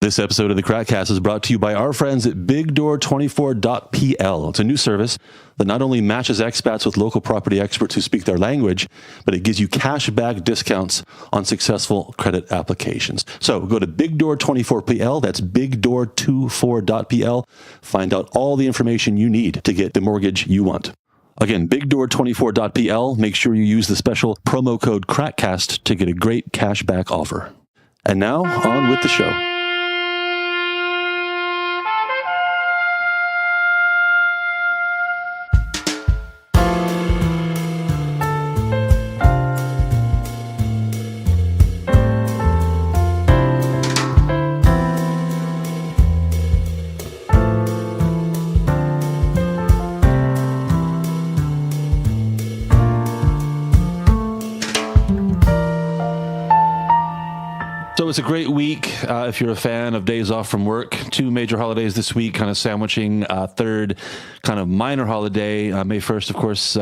This episode of the Crackcast is brought to you by our friends at BigDoor24.pl. It's a new service that not only matches expats with local property experts who speak their language, but it gives you cash-back discounts on successful credit applications. So go to BigDoor24.pl, that's BigDoor24.pl. Find out all the information you need to get the mortgage you want. Again, BigDoor24.pl. Make sure you use the special promo code CRACKCAST to get a great cashback offer. And now, on with the show. So it's a great week if you're a fan of days off from work. 2 major holidays this week, kind of sandwiching third kind of minor holiday. May 1st, of course,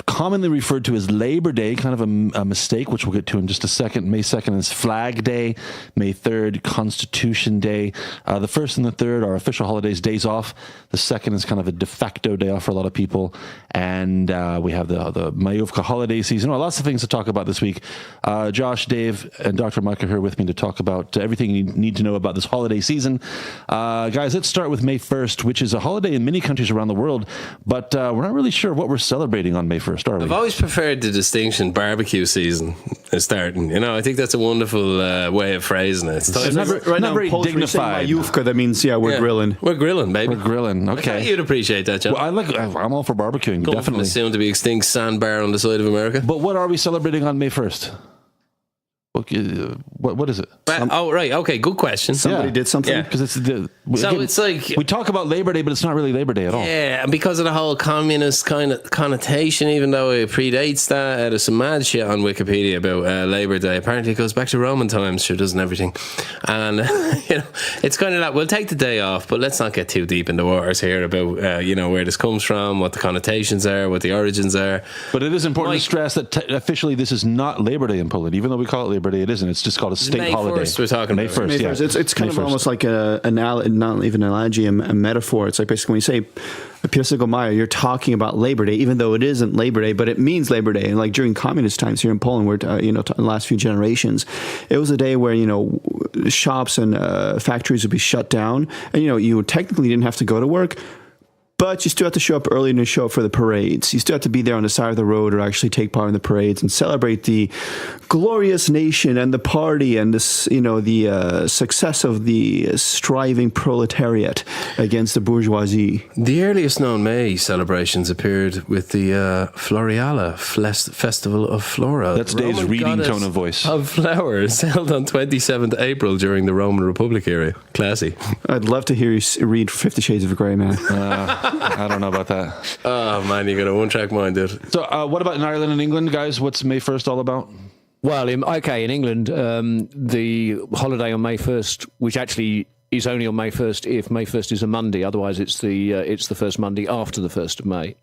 commonly referred to as Labor Day, kind of a mistake, which we'll get to in just a second. May 2nd is Flag Day. May 3rd, Constitution Day. The 1st and the 3rd are official holidays, days off. The 2nd is kind of a de facto day off for a lot of people. And we have the Mayovka holiday season. Well, lots of things to talk about this week. Josh, Dave, and Dr. Mike are here with me to talk about everything you need to know about this holiday season. Guys, let's start with May 1st, which is a holiday in many countries around the world, but we're not really sure what we're celebrating on May 1st, are we? I've always preferred the distinction barbecue season is starting. You know, I think that's a wonderful way of phrasing it. It's not very dignified. Mayuvka, that means, we're grilling. We're grilling, baby. We're grilling, okay. I thought you'd appreciate that, John. Well, I'm all for barbecuing, Come definitely. From the soon to be extinct sandbar on the side of America. But what are we celebrating on May 1st? What is it? Right. Okay. Good question. Somebody did something. Yeah. Because it's like we talk about Labor Day, but it's not really Labor Day at all. Yeah, and because of the whole communist kind of connotation, even though it predates that, there's some mad shit on Wikipedia about Labor Day. Apparently, it goes back to Roman times. Sure, doesn't everything? And it's kind of that. We'll take the day off, but let's not get too deep in the waters here about where this comes from, what the connotations are, what the origins are. But it is important to stress that officially this is not Labor Day in Poland, even though we call it Labor Day. It isn't. It's just called a state holiday. May 1st we're talking May about. 1st, May 1st. It's kind of almost like not even an analogy, a metaphor. It's like basically when you say Piątego Maja, you're talking about Labor Day, even though it isn't Labor Day, but it means Labor Day. And like during communist times here in Poland, where the last few generations, it was a day where shops and factories would be shut down, and you technically didn't have to go to work. But you still have to show up early and show up for the parades. You still have to be there on the side of the road or actually take part in the parades and celebrate the glorious nation and the party and this, the success of the striving proletariat against the bourgeoisie. The earliest known May celebrations appeared with the Floriala Festival of Flora. That's Dave's reading tone of voice. Of flowers held on 27th April during the Roman Republic era. Classy. I'd love to hear you read 50 Shades of Grey, man. I don't know about that. Oh, man, you got a one-track mind, dude. So what about in Ireland and England, guys? What's May 1st all about? Well, in England, the holiday on May 1st, which actually is only on May 1st if May 1st is a Monday. Otherwise, it's the first Monday after the 1st of May.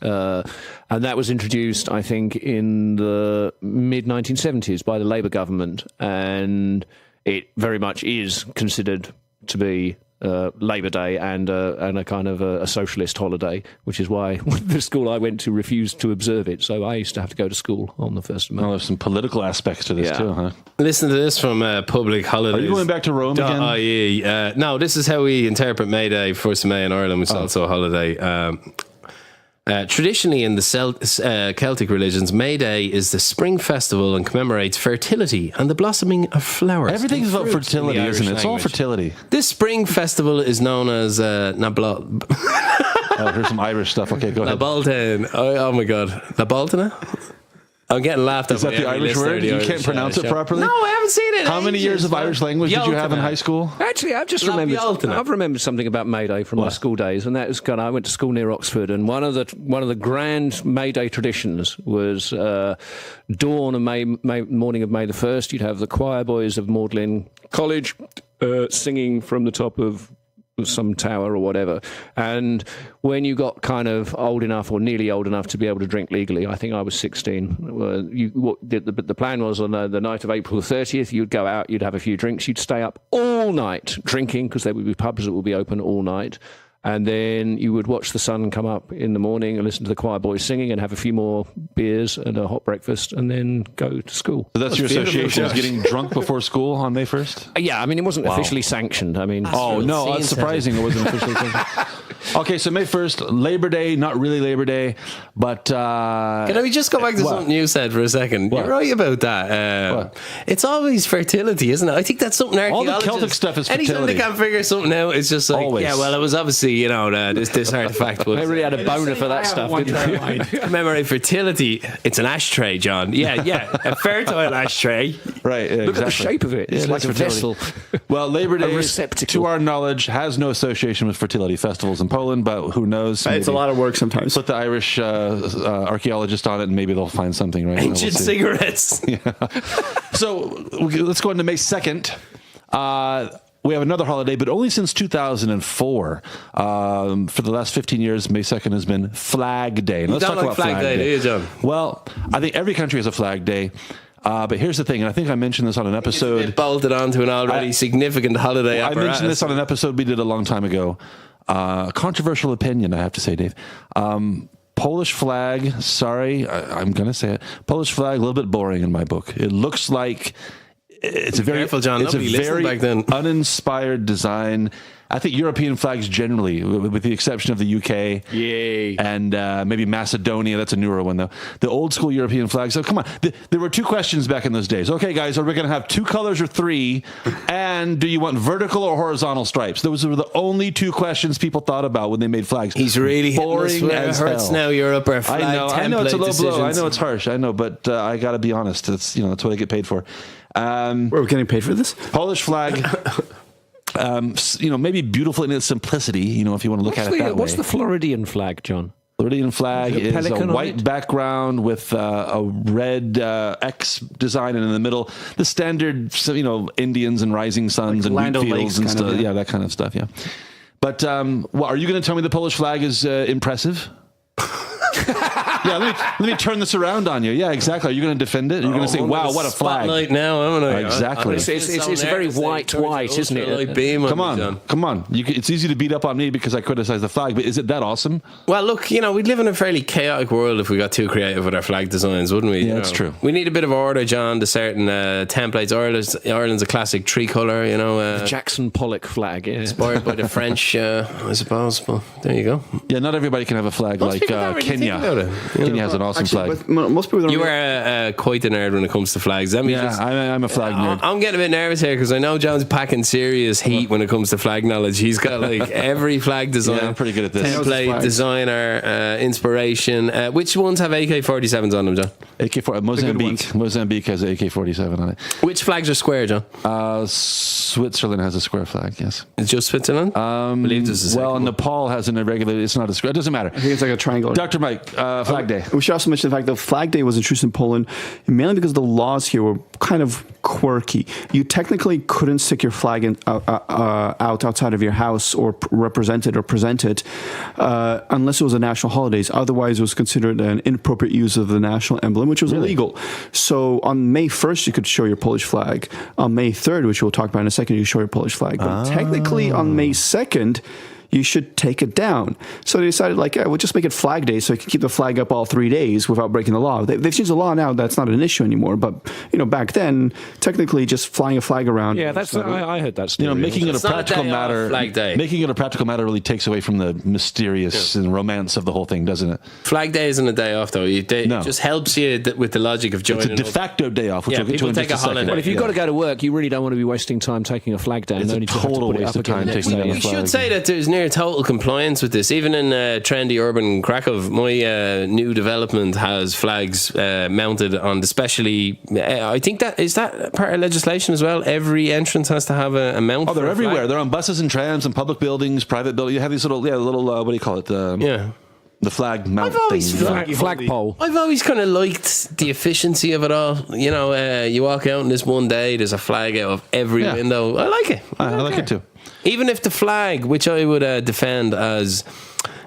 And that was introduced, I think, in the mid-1970s by the Labour government. And it very much is considered to be Labor Day and a kind of a socialist holiday, which is why the school I went to refused to observe it. So I used to have to go to school on the 1st of May. Well, there's some political aspects to this too, huh? Listen to this from Public Holidays. Are you going back to Rome again? .ie. No, this is how we interpret May Day, 1st of May in Ireland, which is also a holiday. Traditionally in the Celtic religions, May Day is the spring festival and commemorates fertility and the blossoming of flowers. Everything's about fertility, isn't it? It's all fertility. This spring festival is known as Nabla. Here's some Irish stuff. Okay, go ahead. Nabaltan. Oh my God. Nabaltana? I'm getting laughed at. Is that the Irish word? You can't pronounce it properly? No, I haven't seen it. How many years of Irish language did you have in high school? Actually, I've remembered something about May Day from my school days, and that was I went to school near Oxford, and one of the grand May Day traditions was dawn of morning of May the 1st. You'd have the choir boys of Magdalen College singing from the top of some tower or whatever. And when you got kind of old enough or nearly old enough to be able to drink legally, I think I was 16. The plan was on the night of April 30th, you'd go out, you'd have a few drinks, you'd stay up all night drinking because there would be pubs that would be open all night. And then you would watch the sun come up in the morning and listen to the choir boys singing and have a few more beers and a hot breakfast and then go to school. So that's your association is getting drunk before school on May 1st? Yeah, I mean, it wasn't officially sanctioned. I mean, That's surprising. It wasn't officially sanctioned. Okay, so May 1st, Labor Day, not really Labor Day, but... Can we just go back to something you said for a second? What? You're right about that. It's always fertility, isn't it? I think that's something all archaeologists... the Celtic stuff is Anytime fertility. they can't figure something out, it's just like, Always. yeah, well, it was obviously, this artifact was... I really had a boner for that stuff, didn't I? Commemorate fertility. It's an ashtray, John. Yeah, a fertile ashtray. Right, yeah, Look exactly. at the shape of it. It's Yeah, like a fertility. vessel. Well, Labor Day, receptacle. to our knowledge, has no association with fertility festivals in Poland, but who knows? It's a lot of work sometimes. Put the Irish archaeologist on it, and maybe they'll find something, right? Ancient We'll see. cigarettes. So let's go into May 2nd. We have another holiday, but only since 2004. For the last 15 years, May 2nd has been Flag Day. Now, You don't like Flag Day, do you, John? Well, I think every country has a Flag Day. But here's the thing, and I think I mentioned this on an episode. It bolted onto an already significant holiday I apparatus. mentioned this on an episode we did a long time ago. Controversial opinion, I have to say, Dave. Polish flag, sorry, I'm going to say it. Polish flag, a little bit boring in my book. It looks like it's a very, Careful, John. it's a Nobody listened very back then. uninspired design. I think European flags generally, with the exception of the UK Yay. and maybe Macedonia, that's a newer one though. The old school European flags. So come on, there were two questions back in those days. Okay, guys, are we going to have two colors or three? And do you want vertical or horizontal stripes? Those were the only two questions people thought about when they made flags. He's really boring as as hurts hell. now. Europe are flag I know it's a low template blow. I decisions. know it's harsh. I know, but I got to be honest. That's that's what I get paid for. We're getting paid for this? Polish flag. Maybe beautiful in its simplicity, if you want to look at it that What's way. the Floridian flag, John? Floridian flag Is it a is a pelican on white it? background with a red X design, and in the middle, the standard, Indians and rising suns Like and Land wheat O'Lakes fields and kind of, stuff. yeah. Yeah, that kind of stuff. Yeah. But are you going to tell me the Polish flag is impressive? Yeah, let me turn this around on you. Yeah, exactly. Are you going to defend it? Are you going to say, "Wow, what a flag"? Spotlight now, haven't I? Exactly. It's a very white, isn't it? Beam Come me, John. on, come on. It's easy to beat up on me because I criticize the flag, but is it that awesome? Well, look, we'd live in a fairly chaotic world if we got too creative with our flag designs, wouldn't we? Yeah, that's true. We need a bit of order, John, to certain templates. Ireland's a classic tricolour, Jackson Pollock flag, yeah. inspired by the French, I suppose. Well, there you go. Yeah, not everybody can have a flag Most like people don't really Kenya. think about it. Kenya has an awesome flag. But most people don't You really- are quite a nerd when it comes to flags. Let me Yeah, just... I'm a flag nerd. I'm getting a bit nervous here because I know John's packing serious heat when it comes to flag knowledge. He's got like every flag design. Yeah, I'm pretty good at this. Template, flags. designer, inspiration. Which ones have AK-47s on them, John? Mozambique has an AK-47 on it. Which flags are square, John? Switzerland has a square flag. Yes. It's just Switzerland? I believe this is Well, Nepal has an irregular. It's not a square. It doesn't matter. I think it's like a triangle. Dr. Mike, Flag Day. We should also mention the fact that Flag Day was introduced in Poland mainly because the laws here were kind of quirky. You technically couldn't stick your flag outside of your house or represent it or present it unless it was a national holidays. Otherwise, it was considered an inappropriate use of the national emblem, which was illegal. So on May 1st, you could show your Polish flag. On May 3rd, which we'll talk about in a second, you show your Polish flag. But technically, on May 2nd, you should take it down. So they decided, we'll just make it Flag Day so you can keep the flag up all 3 days without breaking the law. They've changed the law now. That's not an issue anymore. But, back then, technically just flying a flag around. Yeah, I heard that story. Making it a It's not a practical day off, matter. Flag Day. Making it a practical matter really takes away from the mysterious and romance of the whole thing, doesn't it? Flag Day isn't a day off, though. No. It just helps you with the logic of It's a joining de up. facto day off, which Yeah, we'll get to people in take just a a second. holiday. Well, if you've got to go to work, you really don't want to be wasting time taking a flag down. It's a only to have to total put it waste up of time again. taking down a We flag. should say that there's near total compliance with this. Even in trendy urban Krakow, my new development has flags mounted on the specially. I think is that part of legislation as well. Every entrance has to have a mount. Oh, they're for a everywhere. flag. They're on buses and trams and public buildings, private buildings. You have these little what do you call it? Yeah. The flag mount I've always thing. felt- Flagpole. I've always kind of liked the efficiency of it all. You know, you walk out on this one day, there's a flag out of every Yeah. window. I like it. I like it too. Even if the flag, which I would defend as,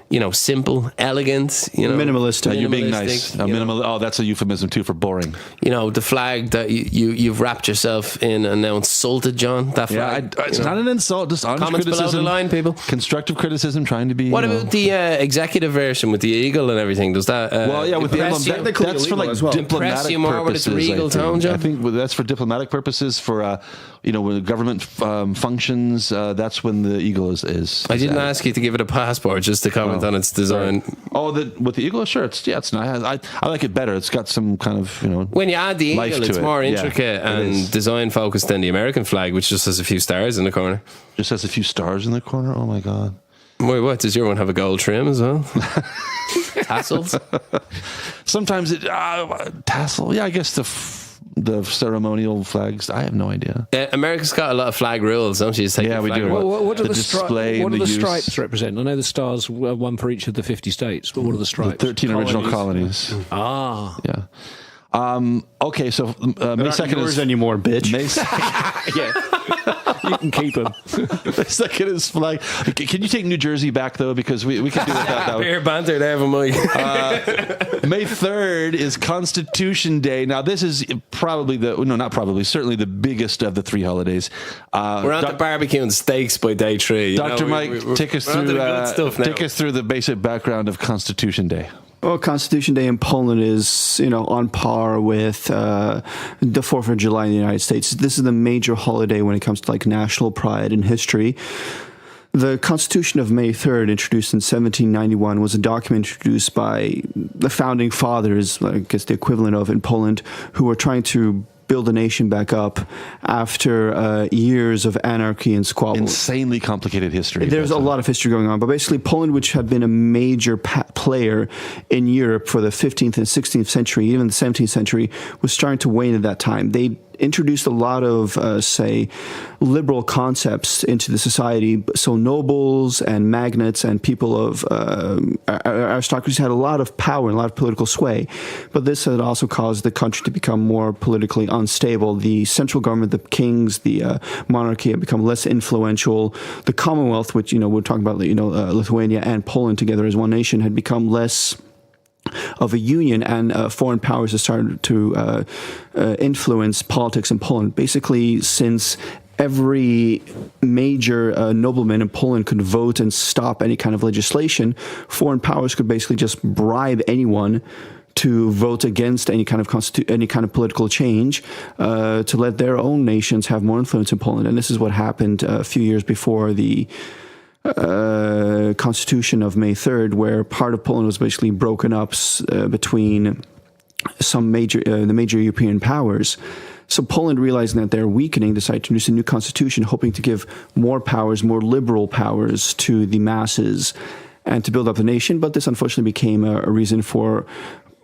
you know, simple, elegant, you know, Minimalistic. You're being minimalistic, nice. you know. Minimal. Oh, that's a euphemism too for boring. You know, the flag that you've wrapped yourself in and now insulted, John. That Yeah, flag. it's you know. not an insult. Just honest Comments below criticism. the line, people. Constructive criticism, trying to be. What you know- about the executive version with the eagle and everything? Does that? Well, yeah, with the impress emblem, you? that's for like as well. diplomatic Impress you more with its purposes. regal I think. tone, John? I think that's for diplomatic purposes. For you know, when the government functions, that's when the eagle is. I didn't added. ask you to give it a passport just to comment on its design. Oh, with the eagle, sure. It's nice. I like it better. It's got some kind of When you add the life eagle, to it's it. more Yeah, intricate it and is. design focused than the American flag, which just has a few stars in the corner. just has a few stars in the corner. Oh my god. Wait, what? Does your one have a gold trim as well? Tassels? Sometimes it tassel. Yeah, I guess the ceremonial flags. I have no idea. America's got a lot of flag rules, don't you? Just take Yeah, the we flag do. away. What do The the, display what and do the the use. stripes represent? I know the stars were one for each of the 50 states, but what are the stripes? 13 original colonies. Ah, Yeah. Okay, so May They're not 2nd yours is anymore, bitch. May, yeah. You can keep them. May 2nd is flag. Can you take New Jersey back though? Because we can do without that. Beer banter there for Mike. May 3rd is Constitution Day. Now, this is probably certainly the biggest of the three holidays. We're on to barbecue and steaks by day 3. You Dr. know, Mike, take us we're on to through the good stuff now. take us through the basic background of Constitution Day. Well, Constitution Day in Poland is, on par with the 4th of July in the United States. This is the major holiday when it comes to like national pride and history. The Constitution of May 3rd, introduced in 1791, was a document introduced by the founding fathers, I guess the equivalent of in Poland, who were trying to build a nation back up after years of anarchy and squabble. Insanely complicated history. There's a lot of history going on, but basically Poland, which had been a major player in Europe for the 15th and 16th century, even the 17th century, was starting to wane at that time. They introduced a lot of, liberal concepts into the society. So nobles and magnates and people of aristocracy had a lot of power and a lot of political sway. But this had also caused the country to become more politically unstable. The central government, the kings, the monarchy had become less influential. The Commonwealth, which, we're talking about, Lithuania and Poland together as one nation, had become less of a union, and foreign powers have started to influence politics in Poland. Basically, since every major nobleman in Poland could vote and stop any kind of legislation, foreign powers could basically just bribe anyone to vote against any kind of political change, to let their own nations have more influence in Poland. And this is what happened a few years before the Constitution of May 3rd, where part of Poland was basically broken up between the major European powers. So Poland, realizing that they're weakening, decided to introduce a new constitution, hoping to give more powers, more liberal powers to the masses and to build up the nation. But this unfortunately became a reason for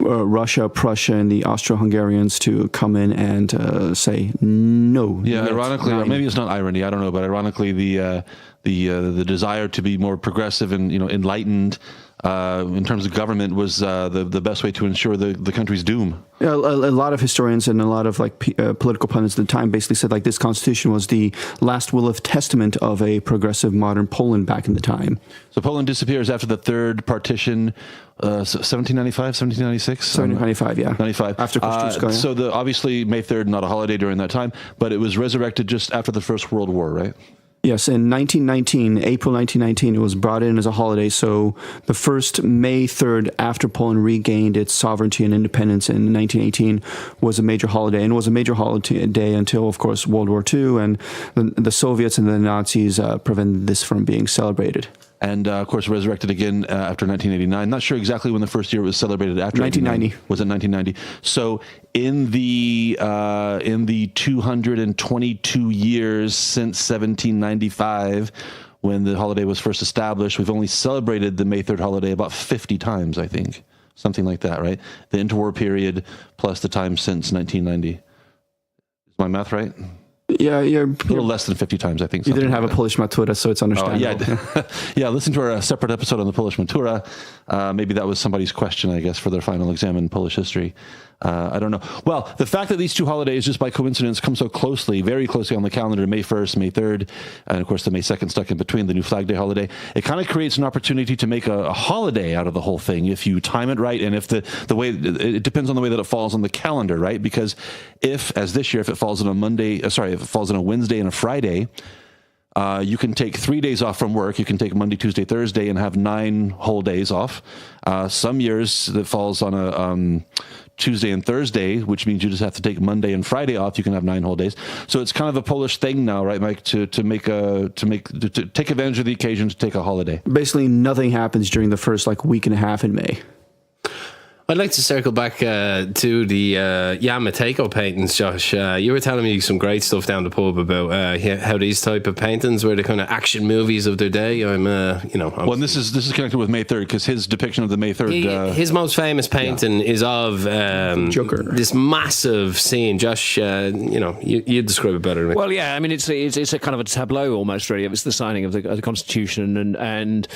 Russia, Prussia, and the Austro-Hungarians to come in and say no. Yeah, no, ironically, or nine. maybe it's not irony. I don't know, but ironically, the desire to be more progressive and enlightened in terms of government was the best way to ensure the country's doom. Yeah, a lot of historians and a lot of political pundits at the time basically said this constitution was the last will of testament of a progressive modern Poland back in the time. So Poland disappears after the third partition, 1795, 1796? 1795, yeah. 95. After Kosciuszko, yeah. So obviously May 3rd, not a holiday during that time, but it was resurrected just after the First World War, right? Yes, in April 1919, it was brought in as a holiday. So the first May 3rd, after Poland regained its sovereignty and independence in 1918, was a major holiday. And it was a major holiday until, of course, World War II, and the Soviets and the Nazis prevented this from being celebrated. And, of course, resurrected again after 1989. Not sure exactly when the first year it was celebrated after 1990. Was it 1990? So in the 222 years since 1795, when the holiday was first established, we've only celebrated the May 3rd holiday about 50 times, I think. Something like that, right? The interwar period plus the time since 1990. Is my math right? Yeah, A little less than 50 times, I think. you didn't have a like Polish Matura, so it's understandable. yeah, listen to our separate episode on the Polish Matura. Maybe that was somebody's question, I guess, for their final exam in Polish history. I don't know. Well, the fact that these two holidays, just by coincidence, come so closely, very closely on the calendar, May 1st, May 3rd, and of course the May 2nd stuck in between, the new Flag Day holiday, it kind of creates an opportunity to make a holiday out of the whole thing if you time it right, and if the way, it depends on the way that it falls on the calendar, right? Because if, as this year, if it falls on a if it falls on a Wednesday and a Friday, you can take 3 days off from work. You can take Monday, Tuesday, Thursday, and have 9 whole days off. Some years that falls on a Tuesday and Thursday, which means you just have to take Monday and Friday off. You can have 9 whole days. So it's kind of a Polish thing now, right, Mike? To take advantage of the occasion to take a holiday. Basically, nothing happens during the first week and a half in May. I'd like to circle back to the Jan Matejko paintings, Josh. You were telling me some great stuff down the pub about how these type of paintings were the kind of action movies of their day. Well, and this is connected with May 3rd because his depiction of the May 3rd. His most famous painting is of Joker. This massive scene. Josh, you describe it better than me. Well, yeah, I mean, it's a kind of a tableau almost, really. It's the signing of the Constitution, and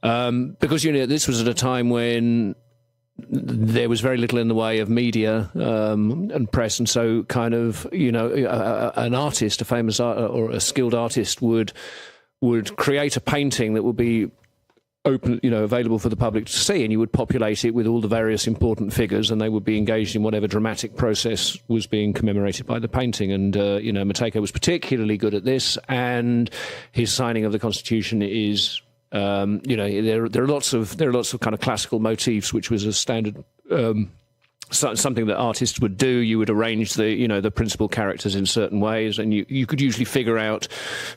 because this was at a time when there was very little in the way of media and press, and so kind of an artist, a famous or a skilled artist would create a painting that would be open, available for the public to see, and you would populate it with all the various important figures, and they would be engaged in whatever dramatic process was being commemorated by the painting. And Matejko was particularly good at this, and his signing of the Constitution is. There are lots of kind of classical motifs, which was a standard something that artists would do. You would arrange the principal characters in certain ways, and you could usually figure out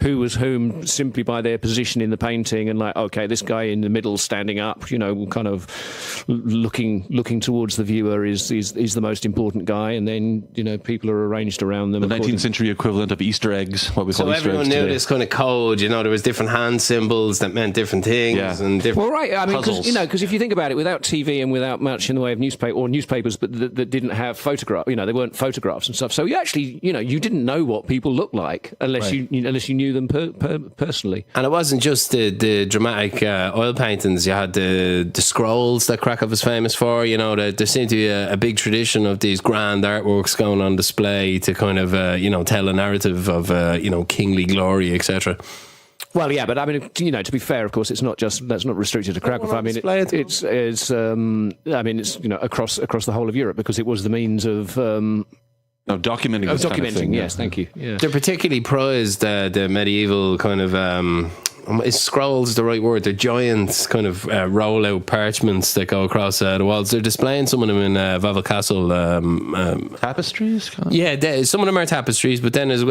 who was whom simply by their position in the painting, and okay, this guy in the middle standing up, kind of looking towards the viewer is the most important guy, and then people are arranged around them. The 19th century equivalent of Easter eggs, what we call Easter eggs. So everyone knew today. this kind of code. There was different hand symbols that meant different things, and different. Well, right. I mean, puzzles. because if you think about it, without TV and without much in the way of newspapers, but that didn't have photographs. They weren't photographs and stuff. So you actually, you didn't know what people looked like unless you knew them personally. And it wasn't just the dramatic oil paintings. You had the scrolls that Krakow was famous for. There seemed to be a big tradition of these grand artworks going on display to kind of tell a narrative of kingly glory, etc. Well, yeah, but I mean, to be fair, of course, that's not restricted to Krakow. I mean, it's across the whole of Europe, because it was the means of documenting. This kind of thing, yes, thank you. Yeah. They're particularly prized the medieval kind of. Is scrolls the right word? They're giant kind of roll-out parchments that go across the walls. They're displaying some of them in Wawel Castle. Tapestries? Yeah, some of them are tapestries, but then there's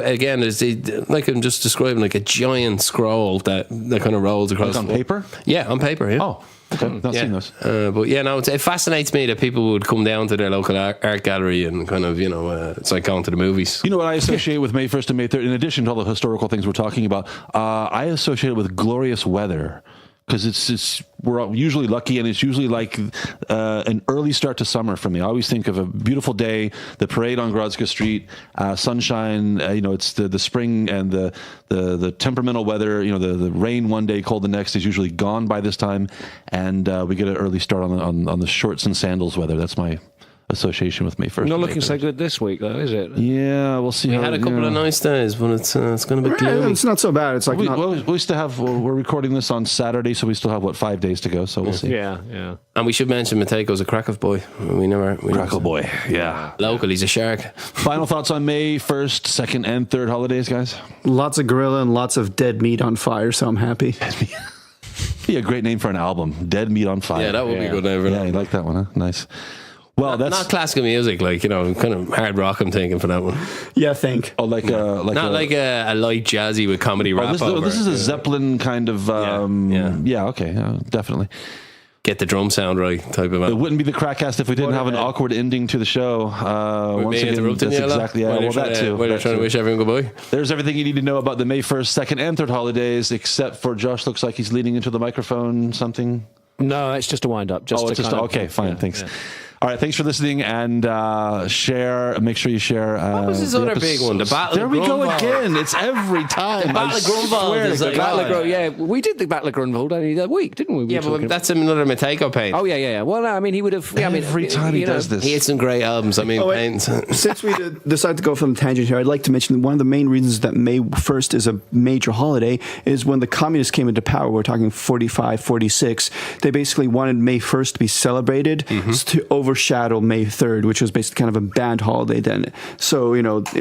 like I'm just describing, like a giant scroll that kind of rolls across. Like on paper? Yeah, on paper, yeah. Oh, okay. Not seen those. But it fascinates me that people would come down to their local art gallery and kind of, it's like going to the movies. You know what I associate with May 1st and May 3rd, in addition to all the historical things we're talking about, I associate it with glorious weather. Because we're usually lucky, and it's usually like an early start to summer for me. I always think of a beautiful day, the parade on Grodzka Street, sunshine. It's the spring and the temperamental weather. The rain one day, cold the next is usually gone by this time, and we get an early start on the shorts and sandals weather. That's my association with May 1st. Not looking so good this week, though, is it? Yeah, we'll see. We had a couple of nice days, but it's going to be gloomy. It's not so bad. It's like we still have. We're recording this on Saturday, so we still have 5 days to go. So we'll see. Yeah. And we should mention Matejko's a Krakow boy. Krakow boy. Yeah. Local, he's a shark. Final thoughts on May 1st, 2nd, and 3rd holidays, guys? lots of gorilla and lots of dead meat on fire, so I'm happy. Be a great name for an album. Dead Meat on Fire. Yeah, that would be a good name. Yeah, you like that one, huh? Nice. Well, that's not classical music, kind of hard rock. I'm thinking for that one. Yeah, think. Oh, like a light jazzy with comedy rap. This is a Zeppelin kind of. Yeah. Okay. Definitely. Get the drum sound right type of. It wouldn't be the Crackcast if we didn't have an awkward ending to the show. Once again, that's exactly. Yeah, well, that too. While you're trying to wish everyone goodbye. There's everything you need to know about the May 1st, 2nd, and 3rd holidays, except for Josh. Looks like he's leaning into the microphone. Something. No, it's just a wind up. Okay, fine. Thanks. Yeah. All right, thanks for listening, and share. Make sure you share. What was his the other big one? The Battle There of we go Grunwald. again. It's every time. Battle of Grunwald is like- Battle of God. Grunwald, yeah, we did the Battle of Grunwald only that week, didn't we? Yeah, but that's another Matejko paint. Oh yeah. Well, no, I mean, he would have. Yeah, I mean, Every time he you know, does this. He had some great albums. I mean, Oh, wait. paints. Since we decided to go from the tangent here, I'd like to mention one of the main reasons that May 1st is a major holiday is when the communists came into power. We're talking 45, 46. They basically wanted May 1st to be celebrated to overshadow May 3rd, which was basically kind of a banned holiday then. So,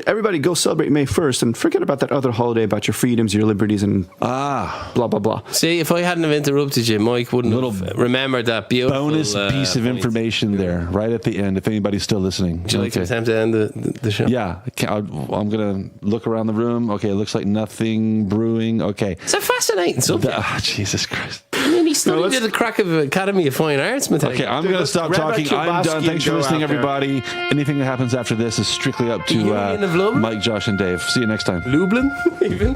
everybody go celebrate May 1st and forget about that other holiday about your freedoms, your liberties, and blah, blah, blah. See, if I hadn't have interrupted you, Mike wouldn't have remembered that beautiful bonus piece of point. information there, right at the end. If anybody's still listening, Would you like to attempt to end the show? Yeah, I'm gonna look around the room. Okay, it looks like nothing brewing. Okay, It's a fascinating subject. Jesus Christ. I mean, he studied let's- at the crack of Academy of Fine Arts, Matejko. Okay, I'm gonna stop grab talking. that I'm done. Chbosky Thanks for and go listening, out there. everybody. Anything that happens after this is strictly up to Union of Lublin? Mike, Josh, and Dave. See you next time. Lublin, even.